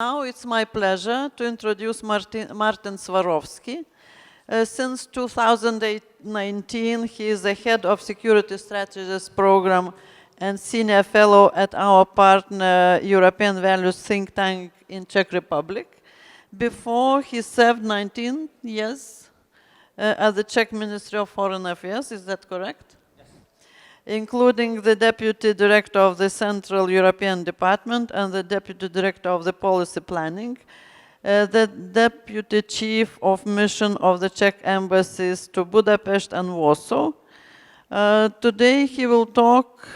Now it's my pleasure to introduce Martin Svárovský. Since 2019, he is the head of Security Strategies program and senior fellow at our partner European Values think tank in Czech Republic. Before, he served 19 years at the Czech Ministry of Foreign Affairs, is that correct? Including the Deputy Director of the Central European Department and the Deputy Director of the Policy Planning, the Deputy Chief of Mission of the Czech embassies to Budapest and Warsaw. Today he will talk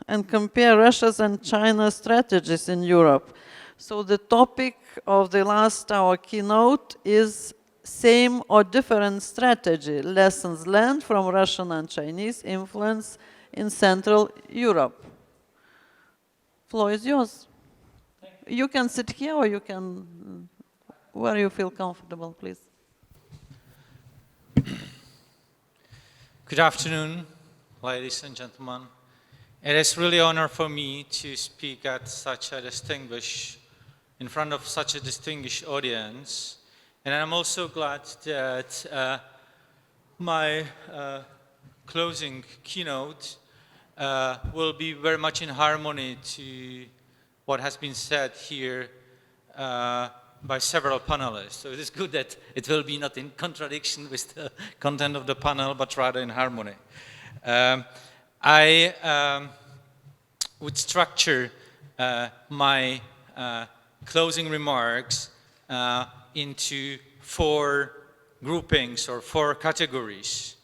and compare Russia's and China's strategies in Europe. So the topic of the last hour keynote is same or different strategy, lessons learned from Russian and Chinese influence in Central Europe. Floor is yours. You can sit here or you can, where you feel comfortable, please. Good afternoon, ladies and gentlemen. It is really an honor for me to speak at in front of such a distinguished audience. And I'm also glad that my closing keynote will be very much in harmony to what has been said here by several panelists. So it is good that it will be not in contradiction with the content of the panel, but rather in harmony. I would structure my closing remarks into four groupings or four categories.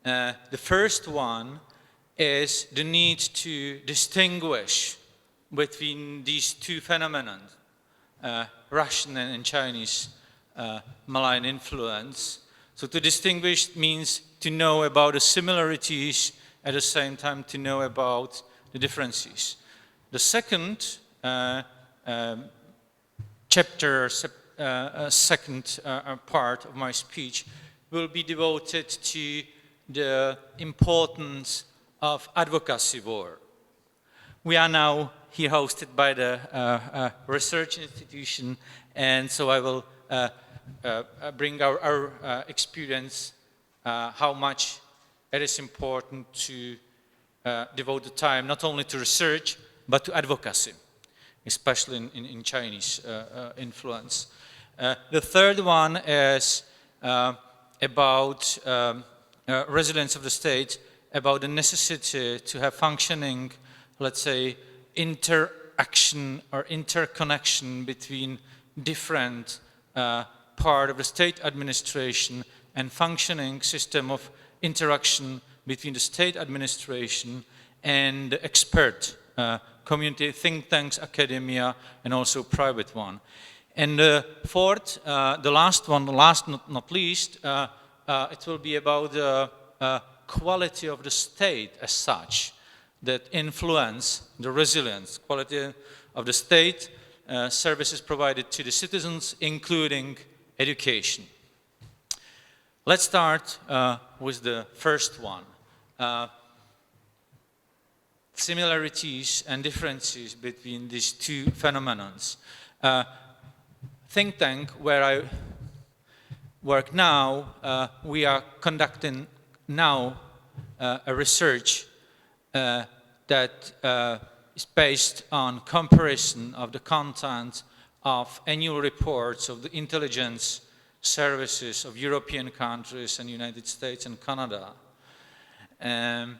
The first one is the need to distinguish between these two phenomena, Russian and Chinese malign influence. So to distinguish means to know about the similarities, at the same time to know about the differences. The second chapter, second part of my speech will be devoted to the importance of advocacy work. We are now here hosted by the research institution, and so I will bring our experience, how much it is important to devote the time not only to research, but to advocacy, especially in Chinese influence. The third one is about resilience of the state, about the necessity to have functioning, let's say, interaction or interconnection between different part of the state administration and functioning system of interaction between the state administration and the expert community, think tanks, academia, and also private one. And the fourth, the last one, last not least, it will be about the quality of the state as such that influence the resilience, quality of the state, services provided to the citizens, including education. Let's start with the first one. Similarities and differences between these two phenomena. Think tank where I work now, we are conducting now a research that is based on comparison of the content of annual reports of the intelligence services of European countries and United States and Canada. And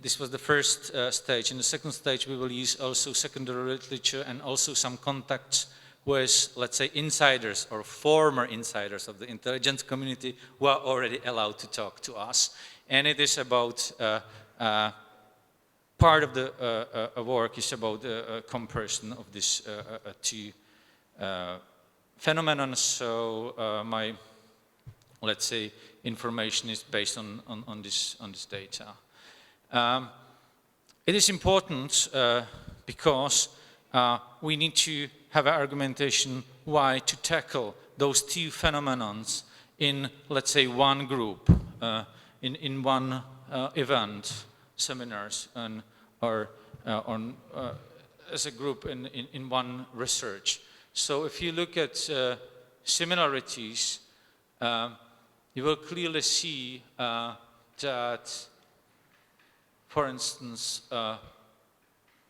this was the first stage. In the second stage, we will use also secondary literature and also some contacts with, let's say, insiders or former insiders of the intelligence community who are already allowed to talk to us. And it is about, part of the work is about the comparison of these two phenomena. So my, let's say, information is based on this data. It is important because we need to have an argumentation why to tackle those two phenomena in, let's say, one group, in one event, seminars, or on as a group in one research. So if you look at similarities, you will clearly see that, for instance,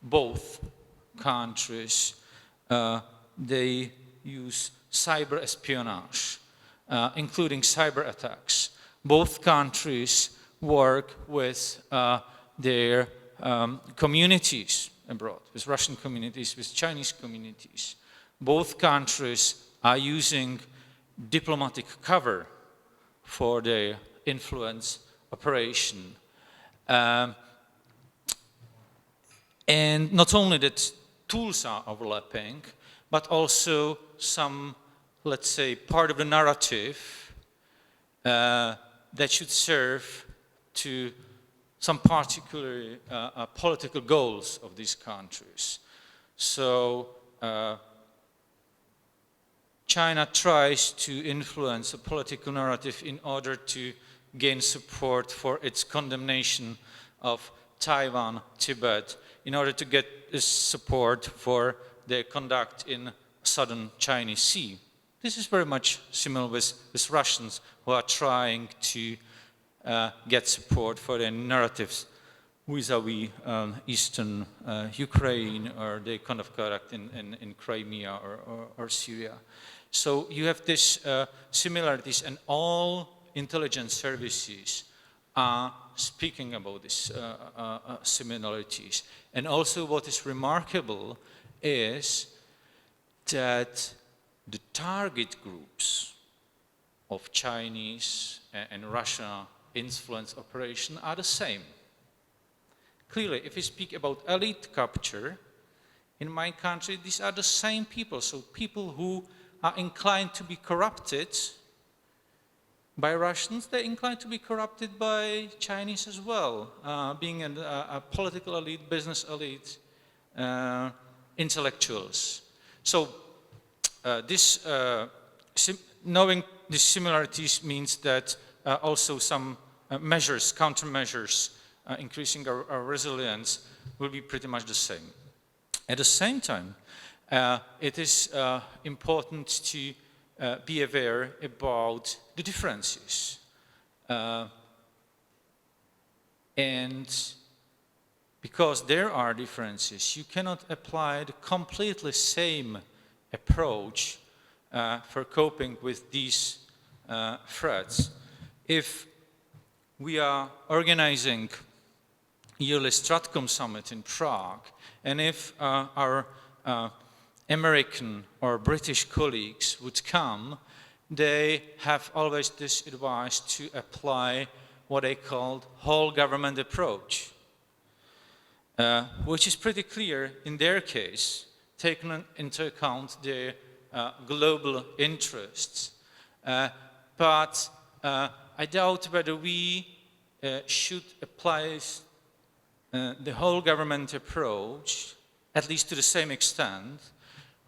both countries, they use cyber espionage, including cyber attacks. Both countries work with their communities abroad, with Russian communities, with Chinese communities. Both countries are using diplomatic cover for their influence operation. And not only that tools are overlapping, but also some, let's say, part of the narrative that should serve to some particular political goals of these countries. So China tries to influence a political narrative in order to gain support for its condemnation of Taiwan, Tibet, in order to get this support for their conduct in southern Chinese Sea. This is very much similar with Russians who are trying to get support for their narratives vis-à-vis eastern Ukraine or their kind of conduct in Crimea or Syria. So you have these similarities, and all intelligence services are speaking about these similarities. And also what is remarkable is that the target groups of Chinese and Russian influence operation are the same. Clearly, if we speak about elite capture, in my country, these are the same people. So people who are inclined to be corrupted by Russians, they're inclined to be corrupted by Chinese as well, being a political elite, business elite, intellectuals. So knowing these similarities means that also some measures, countermeasures, increasing our resilience will be pretty much the same. At the same time, it is important to be aware about the differences. And because there are differences, you cannot apply the completely same approach for coping with these threats. If we are organizing yearly Stratcom summit in Prague, and if our American or British colleagues would come, they have always this advice to apply what they call whole government approach, which is pretty clear in their case, taking into account their global interests. But I doubt whether we should apply the whole government approach, at least to the same extent,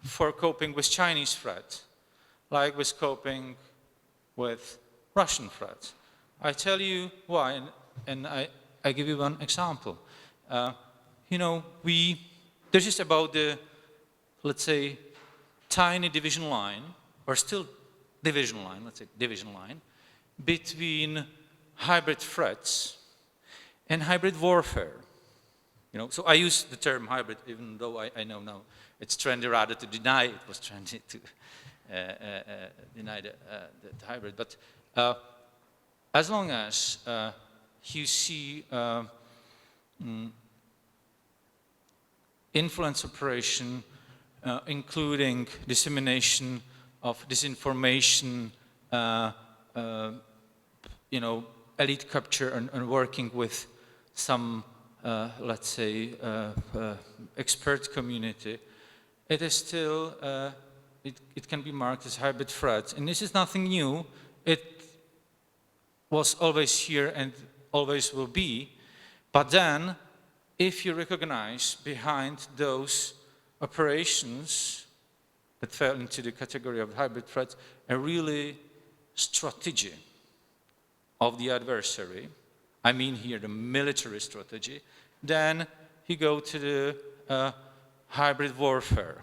for coping with Chinese threat, like with coping with Russian threat. I tell you why, and I give you one example. This is about the, let's say, tiny division line, or still division line, let's say division line, between hybrid threats and hybrid warfare. So I use the term hybrid, even though I know now it's trendy rather to deny it was trendy to deny the hybrid. But as long as you see influence operation, including dissemination of disinformation, elite capture and working with some let's say, expert community, it is still, it can be marked as hybrid threat. And this is nothing new. It was always here and always will be. But then, if you recognize behind those operations that fell into the category of hybrid threats, a really strategy of the adversary, I mean here the military strategy, then you go to the hybrid warfare.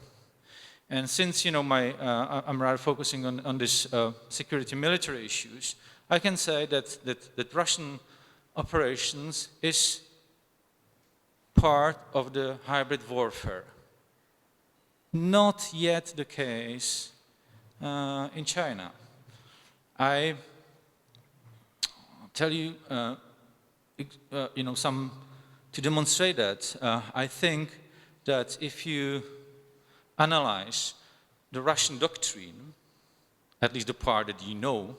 And since, I'm rather focusing on this security military issues, I can say that Russian operations is part of the hybrid warfare. Not yet the case in China. I tell you, to demonstrate that, I think that if you analyze the Russian doctrine, at least the part that you know,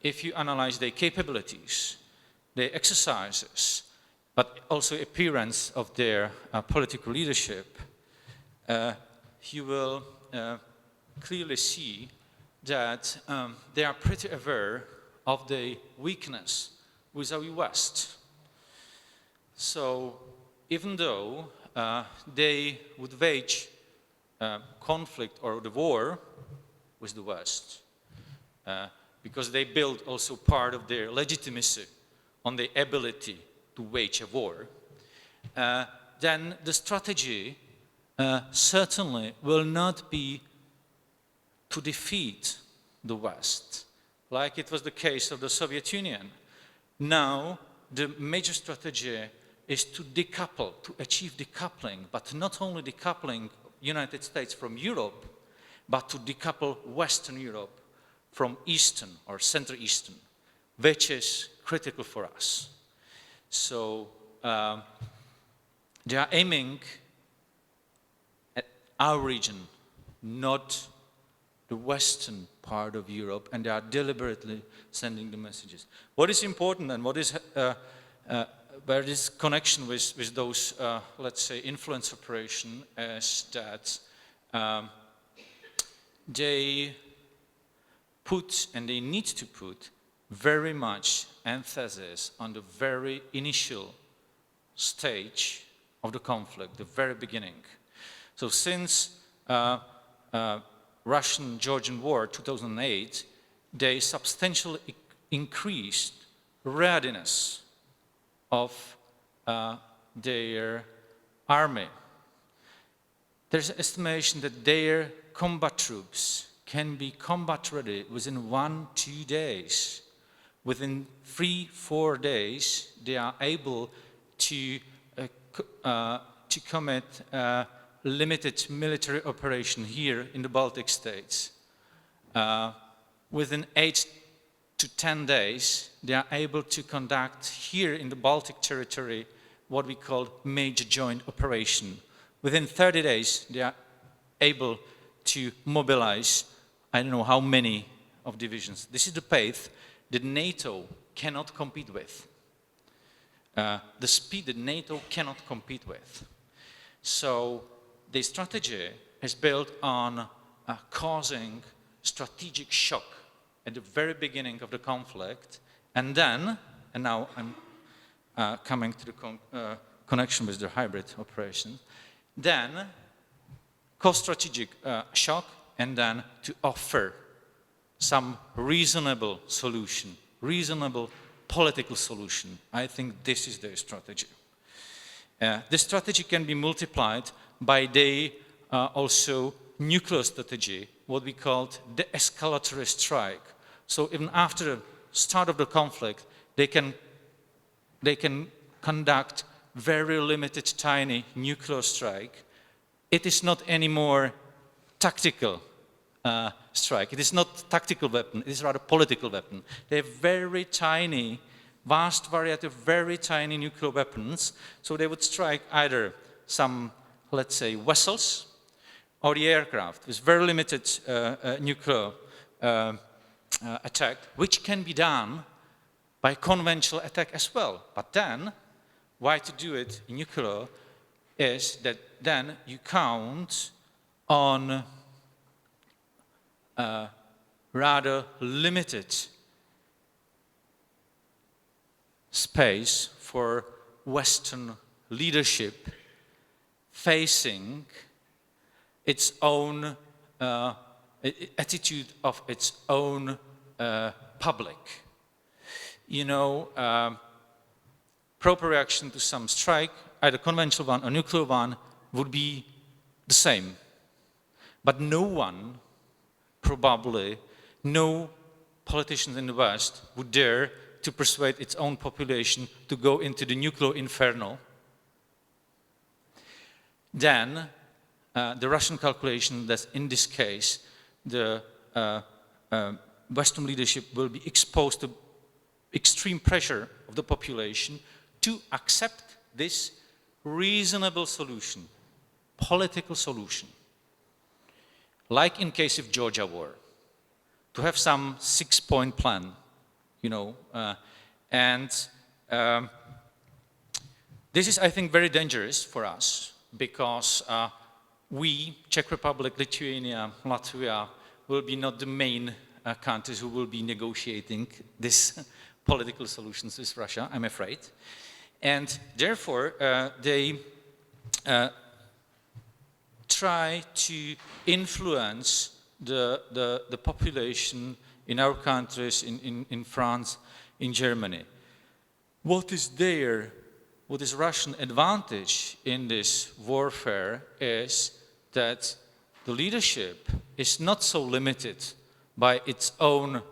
if you analyze their capabilities, their exercises, but also appearance of their political leadership, you will clearly see that they are pretty aware of the weakness vis-à-vis West. So even though they would wage conflict or the war with the West, because they build also part of their legitimacy on the ability to wage a war, then the strategy certainly will not be to defeat the West, like it was the case of the Soviet Union. Now, the major strategy is to decouple, to achieve decoupling, but not only decoupling United States from Europe, but to decouple Western Europe from Eastern or Central Eastern, which is critical for us. So they are aiming at our region, not the Western part of Europe, and they are deliberately sending the messages. What is important and what is where this connection with those, let's say, influence operation is that they put, and they need to put, very much emphasis on the very initial stage of the conflict, the very beginning. So since Russian-Georgian War 2008, they substantially increased readiness of their army. There's an estimation that their combat troops can be combat ready within 1-2 days. Within 3-4 days, they are able to commit limited military operation here in the Baltic states. Within 8 to 10 days, they are able to conduct here in the Baltic territory what we call major joint operation. Within 30 days, they are able to mobilize, I don't know how many of divisions. This is the pace that NATO cannot compete with. The speed that NATO cannot compete with. So the strategy is built on causing strategic shock at the very beginning of the conflict, and then, and now I'm coming to the connection with the hybrid operation, then cause strategic shock, and then to offer some reasonable solution, reasonable political solution. I think this is their strategy. This strategy can be multiplied by the also nuclear strategy, what we called the escalatory strike. So even after the start of the conflict, they can conduct very limited, tiny nuclear strike. It is not anymore tactical strike. It is not tactical weapon. It is rather political weapon. They have very tiny, vast variety of very tiny nuclear weapons. So they would strike either some, let's say, vessels or the aircraft with very limited nuclear attack, which can be done by conventional attack as well. But then, why to do it in nuclear is that then you count on rather limited space for Western leadership facing its own attitude of its own public. You know, proper reaction to some strike, either conventional one or nuclear one, would be the same. But no one, probably, no politicians in the West would dare to persuade its own population to go into the nuclear inferno. Then the Russian calculation that in this case the Western leadership will be exposed to extreme pressure of the population to accept this reasonable solution, political solution. Like in case of Georgia war, to have some 6-point plan, you know, this is, I think, very dangerous for us because we, Czech Republic, Lithuania, Latvia, will be not the main countries who will be negotiating this political solutions with Russia, I'm afraid. And therefore, they try to influence the population in our countries, in France, in Germany. What is Russian advantage in this warfare is that the leadership is not so limited by its own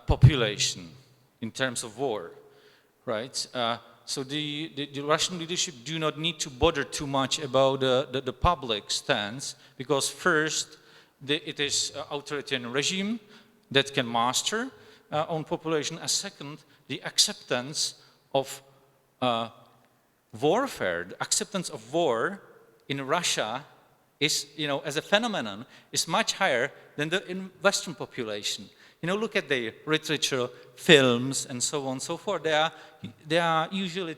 population in terms of war, right? So the Russian leadership do not need to bother too much about the public stance, because first, it is an authoritarian regime that can master own population, and second, the acceptance of warfare, the acceptance of war in Russia is, you know, as a phenomenon, is much higher than in Western population. You know, look at the literature, films, and so on and so forth. They are usually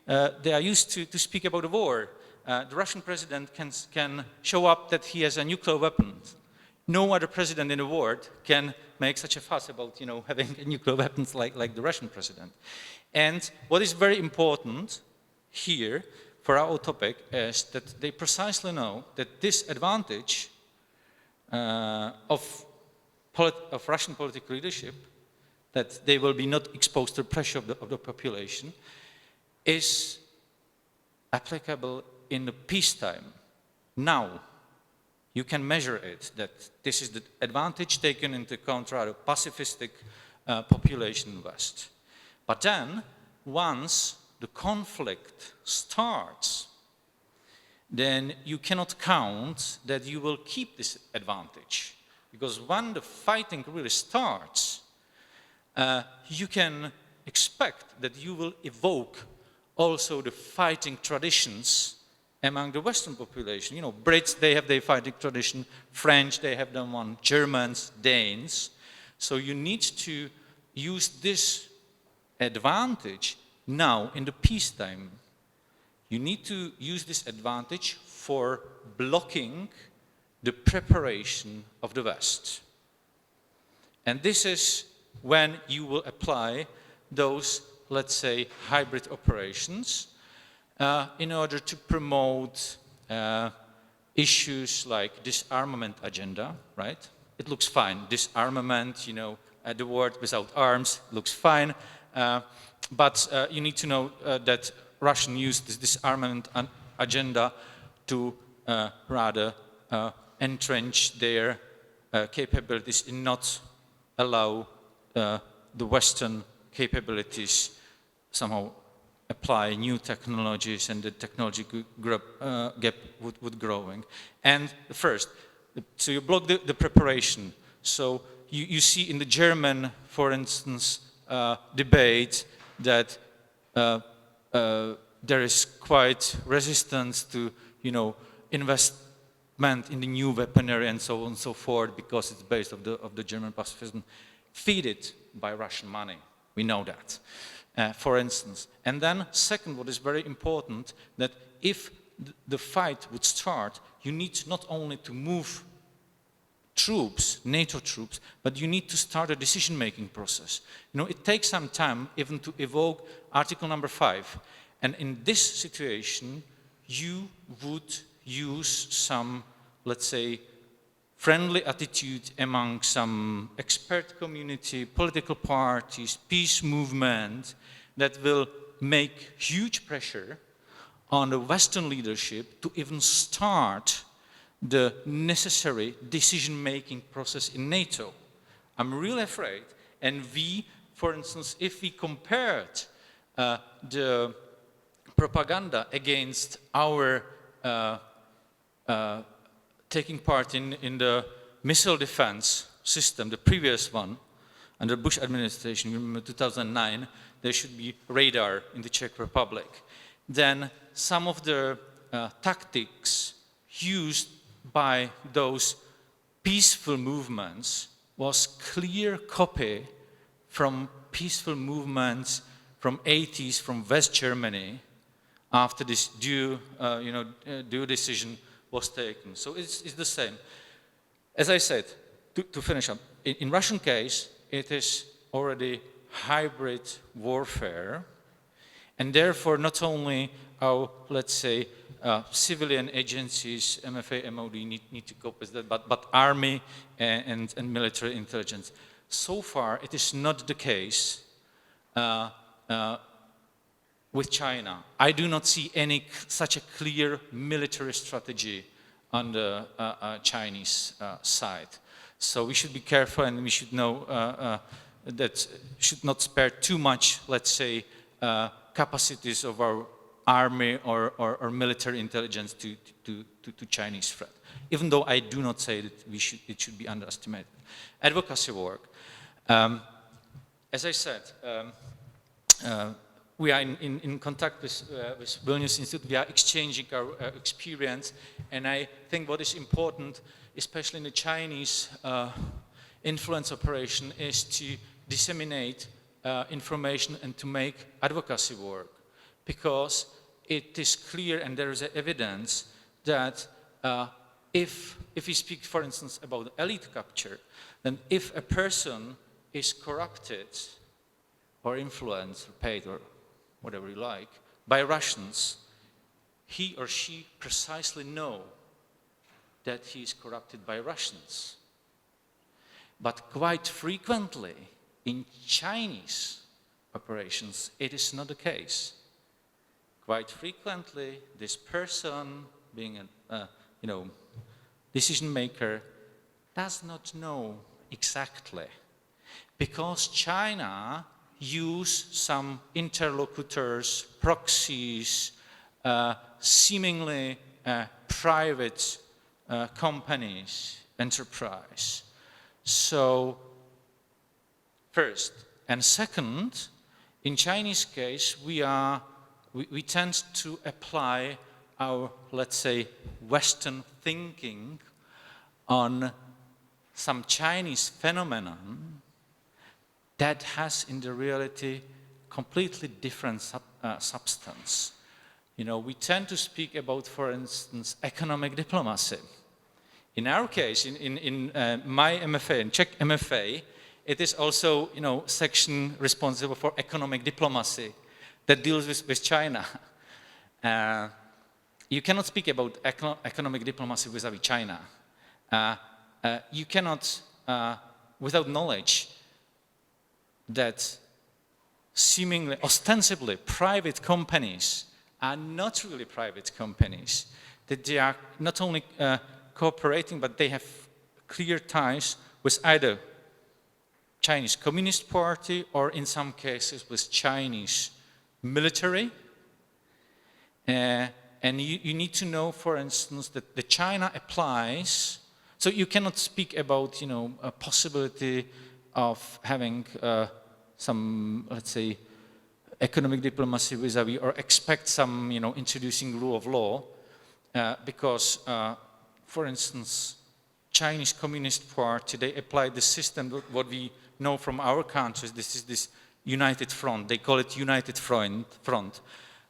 they are used to speak about the war. The Russian president can show up that he has a nuclear weapon. No other president in the world can make such a fuss about, you know, having nuclear weapons like the Russian president. And what is very important here for our topic is that they precisely know that this advantage of Russian political leadership, that they will be not exposed to the pressure of the population, is applicable in the peacetime. Now, you can measure it, that this is the advantage taken into account rather pacifistic population in the West. But then, once the conflict starts, then you cannot count that you will keep this advantage. Because when the fighting really starts, you can expect that you will evoke also the fighting traditions among the Western population. You know, Brits, they have their fighting tradition, French, they have their one, Germans, Danes. So you need to use this advantage now in the peacetime. You need to use this advantage for blocking the preparation of the West. And this is when you will apply those, let's say, hybrid operations in order to promote issues like disarmament agenda, right? It looks fine. Disarmament, you know, the word without arms looks fine. But you need to know that Russians use this disarmament agenda to rather entrench their capabilities and not allow the Western capabilities somehow apply new technologies, and the technology gap would growing. And first, so you block the preparation. So you see in the German, for instance, debate that there is quite resistance to, you know, investment in the new weaponry and so on and so forth, because it's based of the German pacifism, feeded by Russian money. We know that, for instance. And then second, what is very important, that if the fight would start, you need not only to move troops, NATO troops, but you need to start a decision-making process. You know, it takes some time even to evoke Article number 5. And in this situation, you would use some, let's say, friendly attitude among some expert community, political parties, peace movement, that will make huge pressure on the Western leadership to even start the necessary decision-making process in NATO. I'm really afraid. And we, for instance, if we compared the propaganda against our taking part in the missile defense system, the previous one, under Bush administration, remember 2009, there should be radar in the Czech Republic. Then some of the tactics used by those peaceful movements was clear copy from peaceful movements from 80s from West Germany after this due decision was taken. So it's the same. As I said, to finish up, in Russian case, it is already hybrid warfare, and therefore not only our, let's say, civilian agencies, MFA, MOD need to cope with that, but army and military intelligence. So far, it is not the case with China. I do not see any such a clear military strategy on the Chinese side. So we should be careful, and we should know that should not spare too much, let's say, capacities of our army or military intelligence to Chinese threat. Even though I do not say that it should be underestimated. Advocacy work. As I said, we are in contact with Vilnius Institute. We are exchanging our experience, and I think what is important, especially in the Chinese influence operation, is to disseminate information and to make advocacy work, because it is clear and there is evidence that if we speak, for instance, about elite capture, then if a person is corrupted or influenced or paid or whatever you like by Russians, he or she precisely know that he is corrupted by Russians. But quite frequently in Chinese operations, it is not the case. Quite frequently, this person, being a decision maker, does not know exactly, because China use some interlocutors, proxies, seemingly private companies, enterprise. So, first. And second, in Chinese case, we tend to apply our, let's say, Western thinking on some Chinese phenomenon that has in the reality completely different substance. We tend to speak about, for instance, economic diplomacy. In our case, in my MFA, in Czech MFA, it is also, section responsible for economic diplomacy that deals with China. You cannot speak about economic diplomacy vis-à-vis China. You cannot, without knowledge, that seemingly, ostensibly, private companies are not really private companies, that they are not only cooperating, but they have clear ties with either Chinese Communist Party or in some cases with Chinese military. And you need to know, for instance, that the China applies, so you cannot speak about, a possibility of having some, let's say, economic diplomacy vis-à-vis, or expect some, introducing rule of law, because, for instance, Chinese Communist Party, they applied the system, what we know from our countries, this is this United Front, they call it United Front.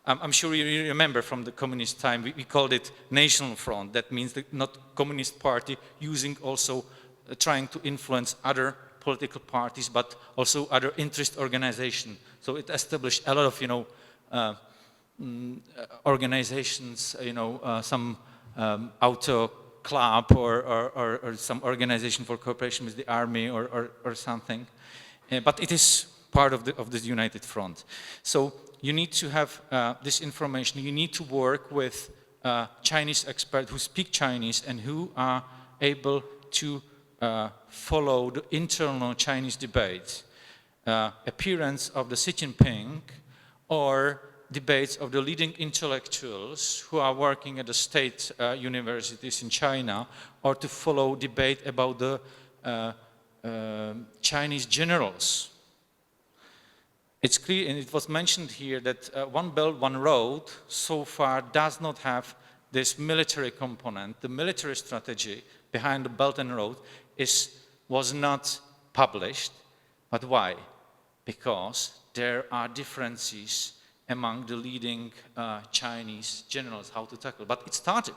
I'm sure you remember from the communist time, we called it National Front. That means the not Communist Party using also, trying to influence other political parties, but also other interest organizations. So it established a lot of, organizations, some auto club or some organization for cooperation with the army or something. But it is part of the united front. So you need to have this information. You need to work with Chinese experts who speak Chinese and who are able to follow the internal Chinese debates. Appearance of the Xi Jinping or debates of the leading intellectuals who are working at the state universities in China, or to follow debate about the Chinese generals. It's clear, and it was mentioned here, that One Belt, One Road so far does not have this military component. The military strategy behind the Belt and Road was not published. But why? Because there are differences among the leading Chinese generals how to tackle. But it started.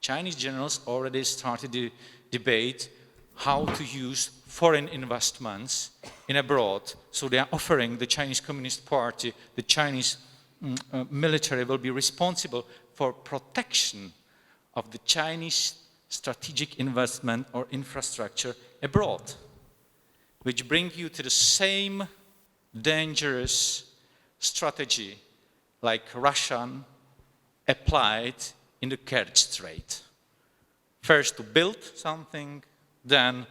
Chinese generals already started the debate how to use foreign investments in abroad. So they are offering the Chinese Communist Party, the Chinese military will be responsible for protection of the Chinese strategic investment or infrastructure abroad, which bring you to the same dangerous strategy like Russian applied in the Kerch Strait. First to build something, then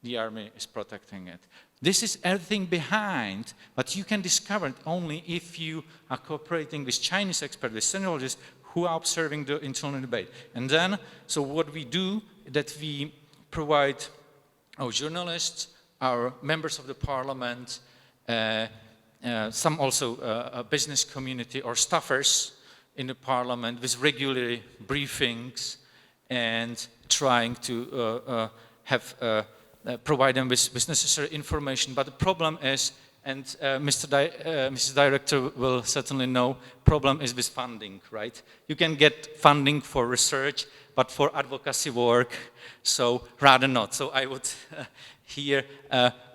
the army is protecting it. This is everything behind, but you can discover it only if you are cooperating with Chinese experts, with technologists who are observing the internal debate. And then, so what we do, that we provide our journalists, our members of the parliament, some also business community or staffers in the parliament with regular briefings and trying to provide them with necessary information. But the problem is, and Mrs. Director will certainly know, problem is with funding, right? You can get funding for research, but for advocacy work, so rather not. So I would here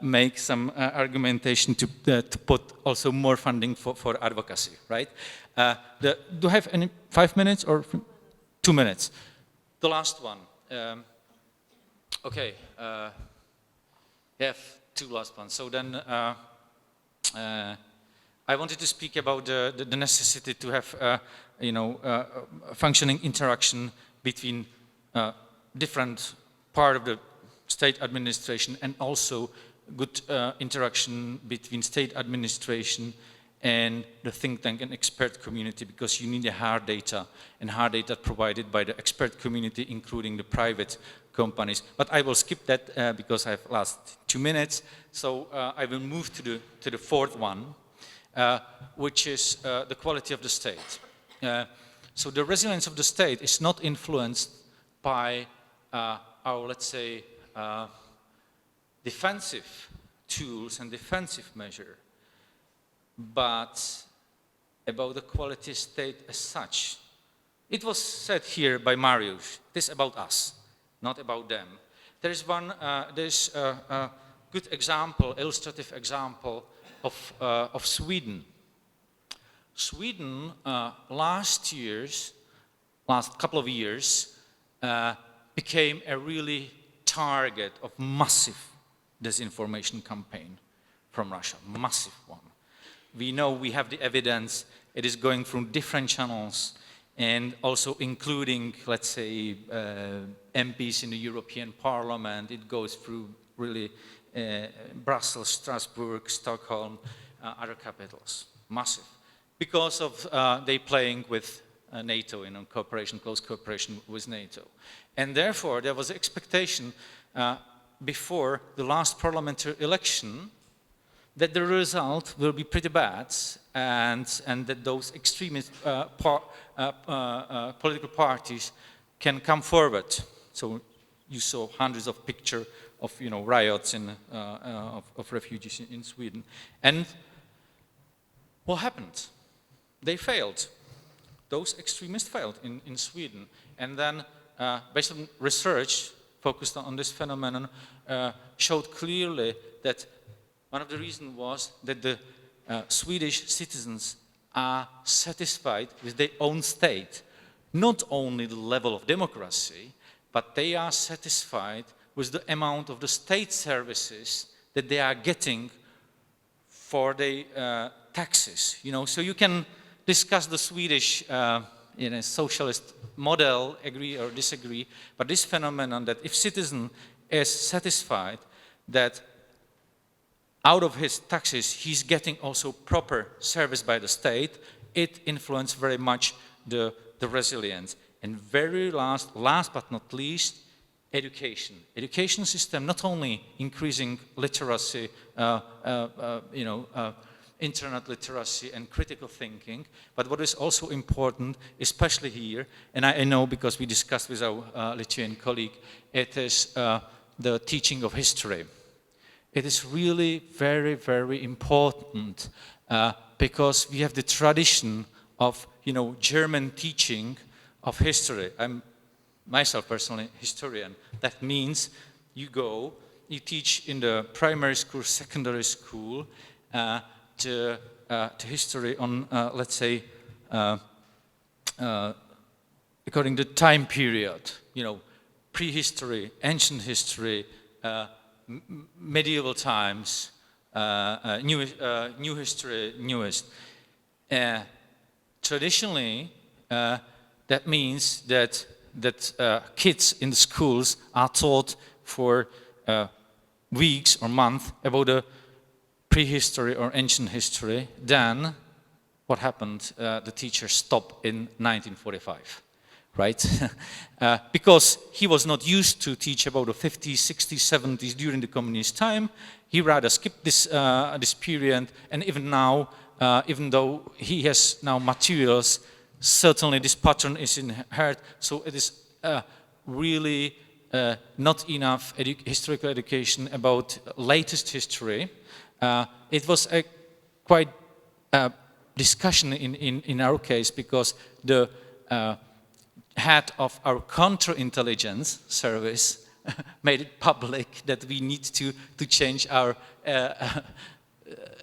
make some argumentation to put also more funding for advocacy, right? Do I have any 5 minutes or 2 minutes? The last one. Okay, we have 2 last ones. So then I wanted to speak about the necessity to have, functioning interaction between different part of the state administration, and also good interaction between state administration and the think tank and expert community, because you need the hard data, and hard data provided by the expert community, including the private companies. But I will skip that because I have last 2 minutes. So I will move to the fourth one, which is the quality of the state. So the resilience of the state is not influenced by our, let's say, defensive tools and defensive measure, but about the quality state as such. It was said here by Mariusz, it is about us, not about them. There is a good example, illustrative example of Sweden. Sweden, last couple of years, became a really target of massive disinformation campaign from Russia, massive one. We know, we have the evidence, it is going through different channels, and also including, let's say, MPs in the European Parliament. It goes through really Brussels, Strasbourg, Stockholm, other capitals, massive. Because of they playing with NATO, cooperation, close cooperation with NATO. And therefore, there was expectation before the last parliamentary election that the result will be pretty bad, and that those extremist political parties can come forward. So you saw hundreds of pictures of riots and of refugees in Sweden. And what happened? They failed. Those extremists failed in Sweden. And then, based on research focused on this phenomenon, showed clearly that one of the reasons was that the Swedish citizens are satisfied with their own state, not only the level of democracy, but they are satisfied with the amount of the state services that they are getting for the taxes. So you can discuss the Swedish socialist model, agree or disagree, but this phenomenon that if citizen is satisfied that out of his taxes he's getting also proper service by the state, it influences very much the resilience. And very last but not least, education. Education system not only increasing literacy, internet literacy and critical thinking, but what is also important, especially here, and I know because we discussed with our Lithuanian colleague, it is the teaching of history. It is really very, very important because we have the tradition of, German teaching of history. I'm myself personally a historian. That means you teach in the primary school, secondary school, to history on, let's say, according to time period, prehistory, ancient history, medieval times, new history, newest. Traditionally, that means that kids in the schools are taught for weeks or months about the prehistory or ancient history. Then, what happened? The teacher stopped in 1945, right? Because he was not used to teach about the 50s, 60s, 70s during the communist time. He rather skipped this period, and even now, even though he has now materials, certainly this pattern is inherent, so it is really not enough historical education about latest history. It was a quite discussion in our case because the head of our counterintelligence service made it public that we need to change our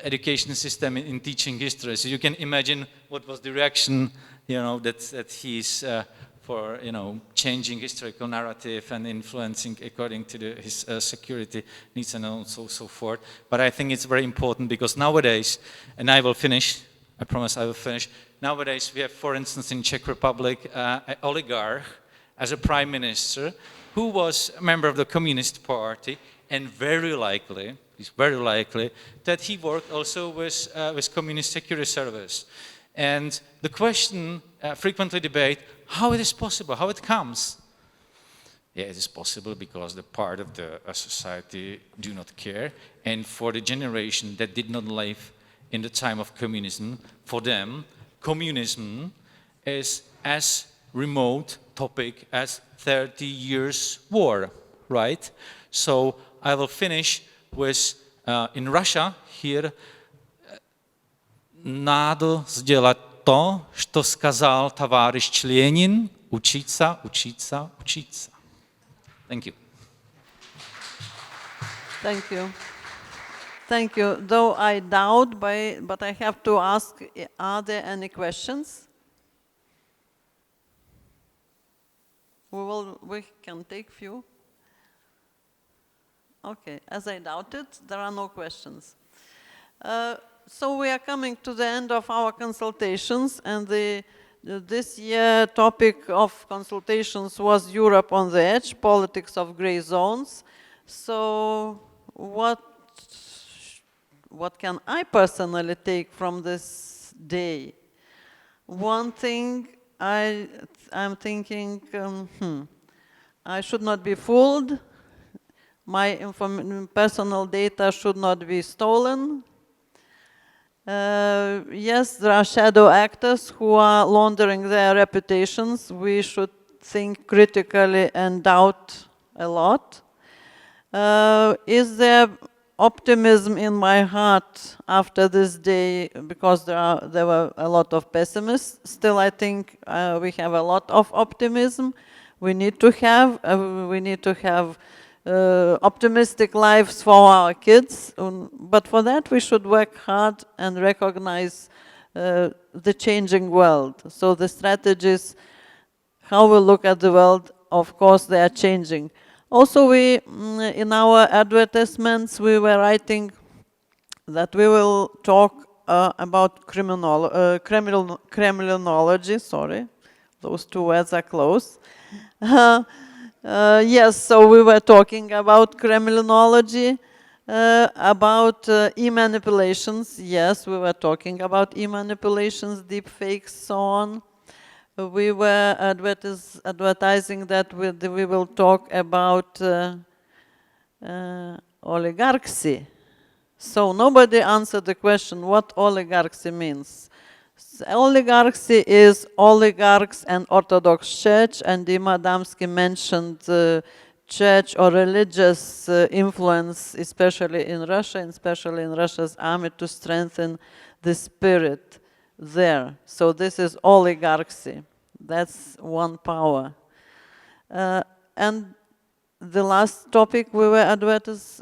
education system in teaching history. So you can imagine what was the reaction, that he's for changing historical narrative and influencing according to his security needs and so forth. But I think it's very important because nowadays, and I will finish, I promise I will finish. Nowadays we have, for instance, in Czech Republic, an oligarch as a prime minister who was a member of the Communist Party, and it's very likely that he worked also with Communist Security Service. And the question frequently debate, how it is possible, how it comes. Yeah, it is possible because the part of the society do not care, and for the generation that did not live in the time of communism, for them, communism is as remote topic as 30 years war, right? So I will finish with, in Russia, here, надо сделать то, что сказал товарищ Ленин, учиться, учиться, учиться. Thank you. Thank you. Thank you. Though I doubt, but I have to ask, are there any questions? We can take few. Okay, as I doubted, there are no questions. So we are coming to the end of our consultations, and this year topic of consultations was Europe on the Edge, politics of gray zones. So what can I personally take from this day? One thing I'm thinking, I should not be fooled. My personal data should not be stolen. Yes, there are shadow actors who are laundering their reputations. We should think critically and doubt a lot. Is there optimism in my heart after this day? Because there were a lot of pessimists. Still, I think we have a lot of optimism. We need to have optimistic lives for our kids, but for that we should work hard and recognize the changing world. So the strategies, how we look at the world, of course they are changing. Also in our advertisements we were writing that we will talk about criminology, sorry, those two words are close. Yes, so we were talking about criminology, about e-manipulations. Yes, we were talking about e-manipulations, deep fakes, so on. We were advertising that we will talk about oligarchy. So nobody answered the question what oligarchy means. Oligarchy is oligarchs and Orthodox Church, and Dima Adamski mentioned church or religious influence, especially in Russia, and especially in Russia's army, to strengthen the spirit there. So this is oligarchy. That's one power. And the last topic we were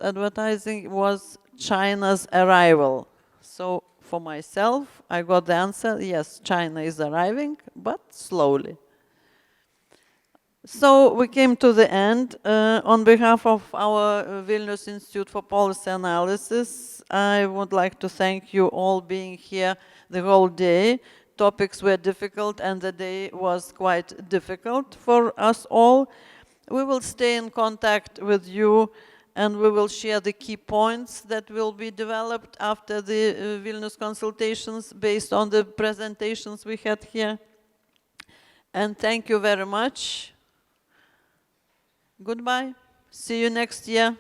advertising was China's arrival. So for myself, I got the answer, yes, China is arriving, but slowly. So we came to the end. On behalf of our Vilnius Institute for Policy Analysis, I would like to thank you all being here the whole day. Topics were difficult and the day was quite difficult for us all. We will stay in contact with you and we will share the key points that will be developed after the Vilnius Consultations based on the presentations we had here. And thank you very much. Goodbye. See you next year.